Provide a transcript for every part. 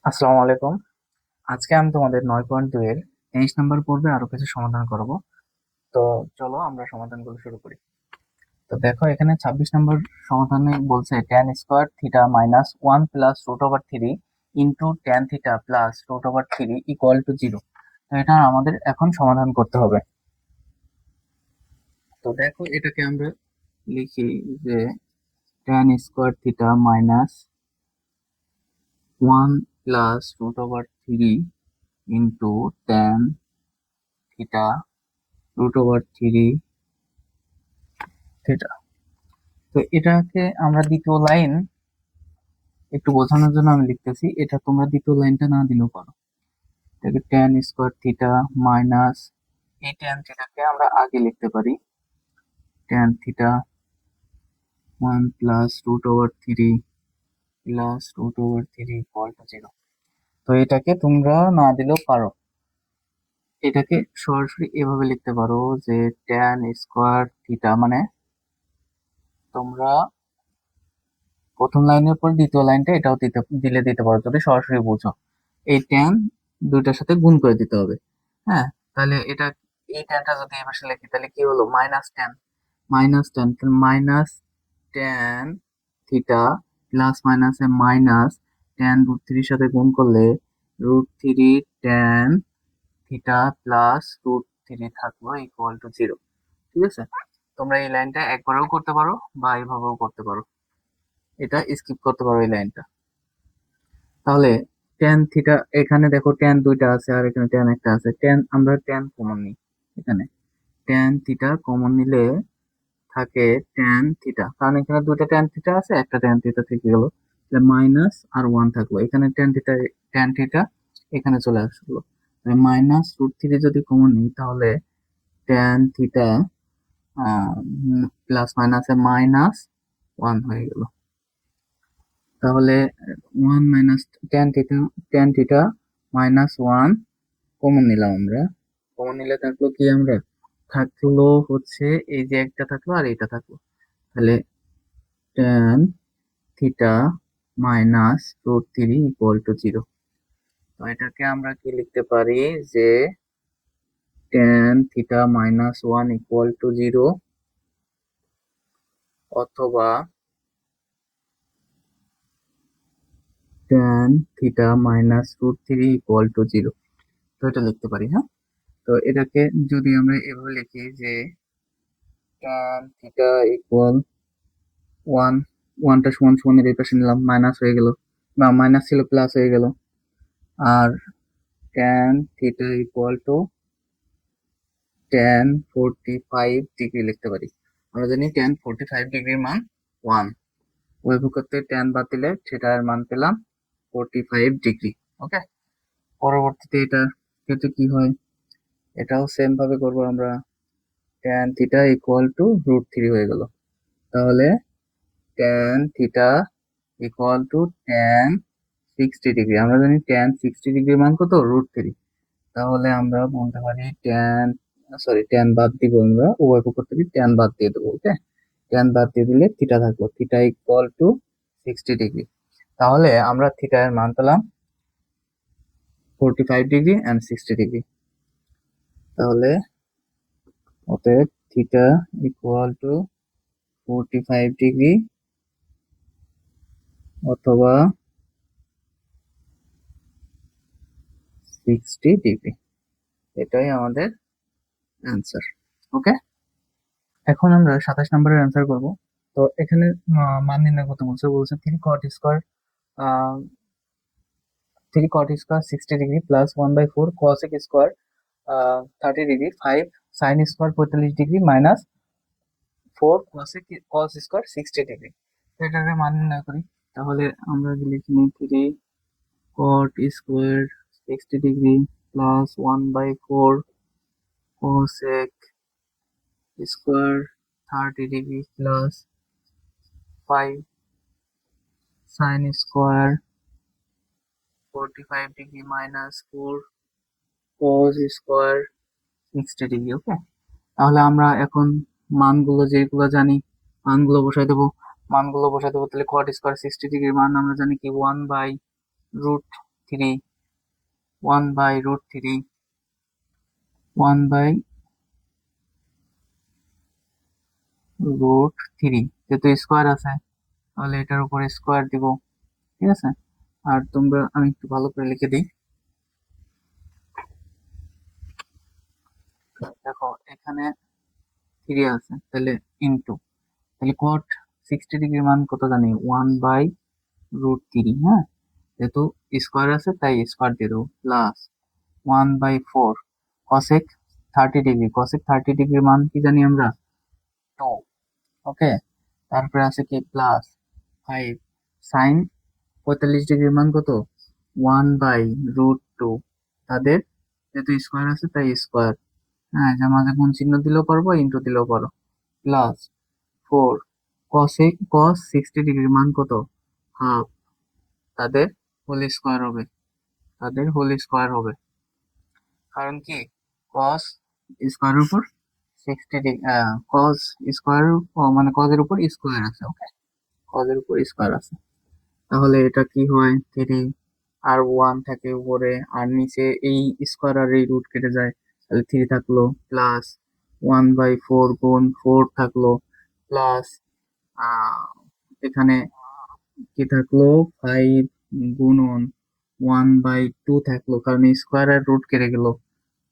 আসসালামু আলাইকুম। আজকে আমি তোমাদের 9.2 এর 23 নম্বর পর্বে আরো কিছু সমাধান করব। তো চলো আমরা সমাধানগুলো শুরু করি। তো দেখো এখানে 26 নম্বর সমাধানে বলছে tan square theta minus 1 + √3 into tan theta plus √3 equal to 0। তো এটা আমাদের এখন সমাধান করতে হবে। তো দেখো এটাকে আমরা লিখি যে tan square theta minus 1 + √3 into tan theta √3 theta. তো এটাকে আমরা দ্বিতীয় লাইন একটু বোঝানোর জন্য আমি লিখতেছি, এটা তোমরা দ্বিতীয় লাইনটা না দিলেও পারো। এটাকে ট্যান স্কোয়ার থিটা মাইনাস, এই ট্যান থিটাকে আমরা আগে লিখতে পারি ট্যান থিটা 1 + √3 ইকুয়াল টু 0। তো এটাকে তোমরা না দিলেও পারো, এটাকে সরাসরি এভাবে লিখতে পারো যে ট্যান স্কোয়ার থিটা মানে তোমরা প্রথম লাইনের পর দ্বিতীয় লাইনটা এটাও দিতে পারো যদি সরাসরি বুঝো। এই ট্যান দুইটার সাথে গুণ করে দিতে হবে। হ্যাঁ, তাহলে এটা, এই ট্যানটা যদি এবার লিখি তাহলে কি হলো, minus tan minus tan theta plus মাইনাসে মাইনাস ট্যান √3 সাথে গুণ করলে √3 ট্যান থিটা প্লাস √3 থাকলো ইকুয়াল টু 0। ঠিক আছে, তোমরা এই লাইনটা একবারেও করতে পারো বা এইভাবেও করতে পারো, এটা স্কিপ করতে পারো এই লাইনটা। তাহলে ট্যান থিটা, এখানে দেখো ট্যান দুইটা আছে আর এখানে ট্যান একটা আছে, ট্যান আমরা ট্যান কমন নিই। এখানে ট্যান থিটা কমন নিলে থাকে ট্যান থিটা, কারণ এখানে দুইটা ট্যান থিটা আছে, একটা ট্যান থিটা থেকে গেল, মাইনাস আর 1 থাকলো এখানে ট্যান থিটা এখানে চলে আসলো, -√3 যদি কমন নিই তাহলে ট্যান থিটা প্লাস মাইনাসে -1 হয়ে গেল। তাহলে 1 মাইনাস ট্যান থিটা -1 কমন নিলাম আমরা। কমন নিলে থাকলো কি, আমরা থাকলো হচ্ছে এই যে একটা থাকলো আর এটা থাকলো। তাহলে ট্যান থিটা -√3 ইকুয়াল টু 0। তো এটাকে আমরা কি লিখতে পারি যে ট্যান থিটা -1 ইকুয়াল টু 0, অথবা ট্যান থিটা -√3 ইকুয়াল টু 0। তো এটা লিখতে পারি। হ্যাঁ, তো এটাকে যদি আমরা এভাবে লিখি যে tan থিটা ইকুয়াল 1, 1টা সমান সমানের এই পাশে নিলাম, মাইনাস হয়ে গেল, বা মাইনাস ছিল প্লাস হয়ে গেল। আর tan theta equal to tan 45 degree লিখতে পারি। আমরা জানি tan 45 ডিগ্রির মান 1, উভয় পক্ষতে tan বাদ দিলে থিটার মান পেলাম 45 ডিগ্রি। ওকে, পরবর্তীতে এটা ক্ষেত্রে কি হয়, এটাও সেম ভাবে করবো আমরা। tan থিটা ইকুয়াল টু √3 হয়ে গেল। তাহলে tan theta equal to tan 60 degree, আমরা জানি tan 60 ডিগ্রির মান কত, √3। তাহলে আমরা বলতে পারি tan বাদ দিব, আমরা উভয় পক্ষ থেকে tan বাদ দিয়ে দেবো। ওকে, tan বাদ দিয়ে দিলে থিটা থাকলো, থিটা ইকুয়াল টু 60 ডিগ্রি। তাহলে আমরা থিটা এর মান পেলাম 45 ডিগ্রি এন্ড 60 ডিগ্রি। তাহলে অতএব থিটা ইকুয়াল টু 45 ডিগ্রি অথবা 60 ডিগ্রি, এটাই আমাদের অ্যান্সার। ওকে, এখন আমরা 27 নম্বরের অ্যান্সার করব। তো এখানে মান নির্ণয় করতে বলছে 3 cot square 60 degree plus 1/4 cosec square 30 degree, 5 sin square 45 degree minus 4 cos square 60 degree. তো এটাকে মান নির্ণয় করি। তাহলে আমরা লিখে নিই 3 cot square 60 degree plus 1/4 cosec square 30 degree plus 5 sin square 45 degree minus 4 cos square 60 degree. Okay, তাহলে আমরা এখন মানগুলো যেগুলো জানি, মানগুলো বসাই দেবো। তাহলে cot স্কোয়ার 60 ডিগ্রির মান আমরা জানি কি 1/√3 3, 1/√3, 1/√3, যেহেতু স্কোয়ার আছে তাহলে এটার উপরে স্কোয়ার দিব, ঠিক আছে। আর তোমরা, আমি একটু ভালো করে লিখে দিই, দেখো এখানে 3 আছে, তাহলে ইনটু, তাহলে cot 60 ডিগ্রির মান কত জানি, 1/√3, হ্যাঁ, যেহেতু স্কোয়ার আছে তাই স্কোয়ার দিয়ে দেবো, প্লাস 1/4 cosec 30 ডিগ্রি, cosec 30 ডিগ্রির মান কি জানি আমরা, 2, ওকে। তারপরে আছে কি প্লাস 5 সাইন 45 ডিগ্রির মান কত, 1/√2, তাদের যেহেতু স্কোয়ার আছে তাই স্কোয়ার, হ্যাঁ, যে মাঝে গুণ চিহ্ন দিলেও পারবো, ইন্টু দিলেও পারো, প্লাস 4 cos 60 ডিগ্রির মান কত, হাফ, তাদের হোল স্কোয়ার হবে, কারণ কি cos স্কোয়ারের উপর 60 ডিগ্রি, cos স্কোয়ার, মানে cos এর উপর স্কোয়ার আছে, ওকে, cos এর উপর স্কোয়ার আছে, তাহলে এটা কি হয়, 3 আর 1 থাকে উপরে, আর নিচে এই স্কোয়ার আর এই রুট কেটে যায়, তাহলে 3 থাকলো, প্লাস 1/4 গুণ 4 থাকলো, প্লাস এখানে কি থাকলো, 5 গুণন 1/2 থাকলো, কারণ স্কোয়ার আর রুট কেটে গেল,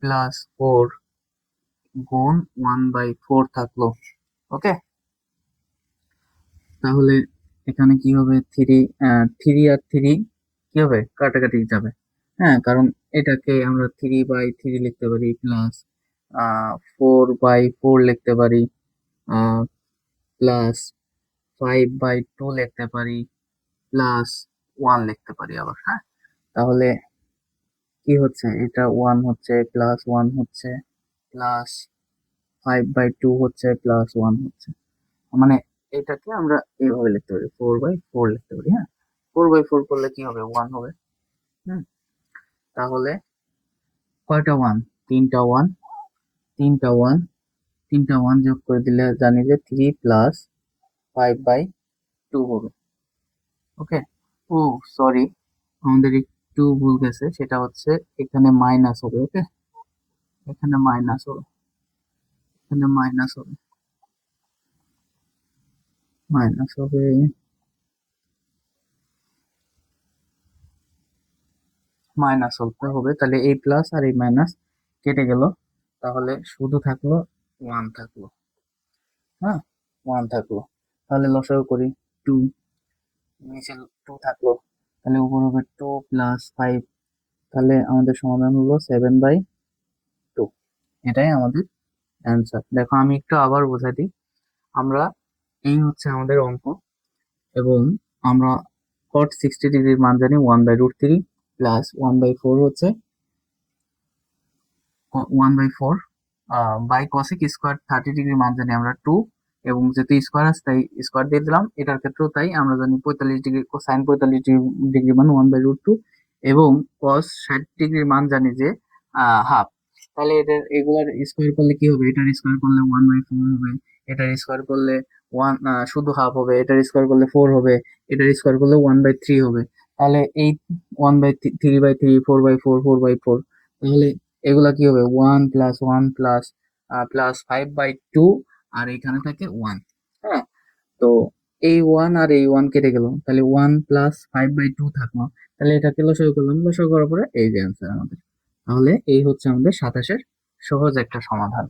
প্লাস 4 গুণ 1/4 থাকলো, ওকে। তাহলে এখানে কি হবে, 3 আর 3 কি হবে, কাটাকাটি যাবে, হ্যাঁ, কারণ এটাকে আমরা 3/3 লিখতে পারি, প্লাস 4/4 লিখতে পারি, প্লাস 5/2 লিখতে পারি, প্লাস 1 লিখতে পারি আবার, হ্যাঁ। তাহলে কি হচ্ছে, এটা 1 হচ্ছে, প্লাস 1 হচ্ছে, প্লাস 5/2 হচ্ছে, প্লাস 1 হচ্ছে, মানে এটাকে আমরা এইভাবে লিখতে পারি, 4/4 লিখতে পারি, হ্যাঁ। 4/4 করলে কি হবে, 1 হবে, হুম। তাহলে কয়টা 1, তিনটা 1, তিনটা 1, তিনটা 1 যোগ করে দিলে জানি যে 3 প্লাস 5/2 হবে, ওকে। ও সরি, আমাদের একটু ভুল গেছে, সেটা হচ্ছে এখানে মাইনাস হবে, ওকে, এখানে মাইনাস হবে, এখানে মাইনাস হবে, মাইনাস হবে, মাইনাস হতে হবে, তাহলে এই প্লাস আর এই মাইনাস কেটে গেল, তাহলে শুধু থাকলো 1 থাকলো, হ্যাঁ, 1 থাকলো, তাহলে লসাগু করি, 2, নিচে 2 থাকলো, তাহলে উপর হবে 2 প্লাস 5, তাহলে আমাদের সমাধান হলো 7/2, এটাই আমাদের অ্যান্সার। দেখো আমি একটু আবার বোঝাই দিই, আমরা, এই হচ্ছে আমাদের অঙ্ক, এবং আমরা cot 60 ডিগ্রির মান জানি 1/√3, প্লাস 1/4 হচ্ছে 1/4, বাই cosec স্কোয়ার 30 ডিগ্রি মান জানি আমরা 2, এবং যেহেতু স্কোয়ার আছে তাই স্কোয়ার দিয়ে দিলাম, এটার ক্ষেত্রেও তাই, আমরা জানি 45 ডিগ্রি, সাইন 45 ডিগ্রি মান 1/√2, এবং cos 60 ডিগ্রির মান জানি যে হাফ, তাহলে এটার এগুলার স্কোয়ার করলে কি হবে, এটার স্কোয়ার করলে 1/4 হবে, এটার স্কোয়ার করলে 1, শুধু হাফ হবে, এটার স্কোয়ার করলে 4 হবে, এটার স্কোয়ার করলে 1/3 হবে, তাহলে এই 1/3/3, 4/4, 4/4, তাহলে এগুলা কি হবে, 1 প্লাস 1 প্লাস প্লাস 5/2, আর এখানে থাকে 1, হ্যাঁ। তো এই 1 আর এই 1 কেটে গেল, তাহলে 1 প্লাস 5/2 থাকলো, তাহলে এটাকে লসাগু করলাম, লসাগু করার পরে এই যে অ্যান্সার আমাদের, তাহলে এই হচ্ছে আমাদের 27-এর সহজ একটা সমাধান।